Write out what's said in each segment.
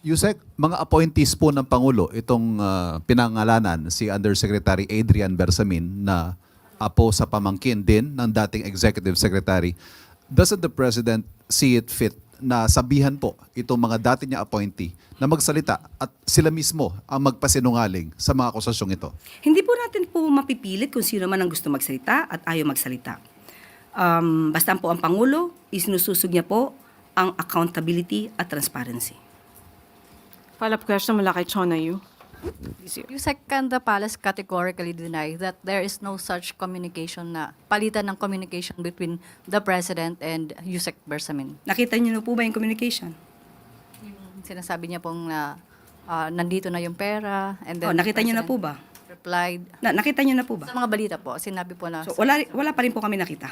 Yusek, mga appointees po ng Pangulo, itong pinangalanan si Undersecretary Adrian Bersamin na apo sa pamangkin din ng dating Executive Secretary. Doesn't the President see it fit na sabihan po itong mga dati niya appointee na magsalita at sila mismo ang magpasinungaling sa mga akusasyong ito? Hindi po natin po mapipilit kung sino man ang gusto magsalita at ayaw magsalita. Basta po ang Pangulo, isinususog niya po ang accountability at transparency. Follow-up question mula kay Chona Yu. Yusek, can the palace categorically deny that there is no such communication na palitan ng communication between the President and Yusek Bersamin? Nakita niyo na po ba yung communication? Sinasabi niya pong na nandito na yung pera and then Nakita niyo na po ba? replied. Nakita niyo na po ba? Sa mga balita po, sinabi po na... So, wala pa rin po kami nakita.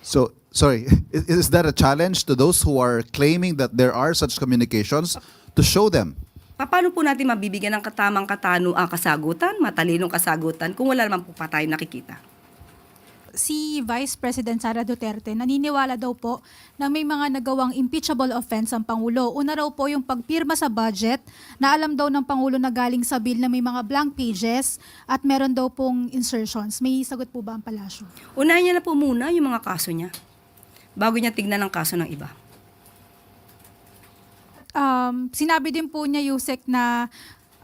So, sorry, is that a challenge to those who are claiming that there are such communications to show them? Paano po natin mabibigyan ng katamang kasagutan, matalinong kasagutan, kung wala naman po pa tayo nakikita? Si Vice President Sara Duterte naniniwala daw po na may mga nagawang impeachable offense ang Pangulo. Una raw po yung pagpirma sa budget na alam daw ng Pangulo na galing sa bill na may mga blank pages at meron daw pong insertions. May sagot po ba ang palasyo? Unahin niya na po muna yung mga kaso niya bago niya tignan ang kaso ng iba. Sinabi din po niya, Yusek, na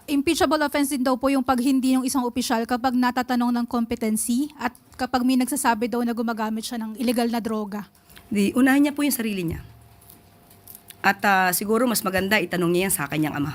impeachable offense din daw po yung pag hindi ng isang opisyal kapag natatanong ng competency at kapag may nagsasabi daw na gumagamit siya ng illegal na droga. Unahin niya po yung sarili niya. At siguro mas maganda itanong niya yan sa kanyang ama.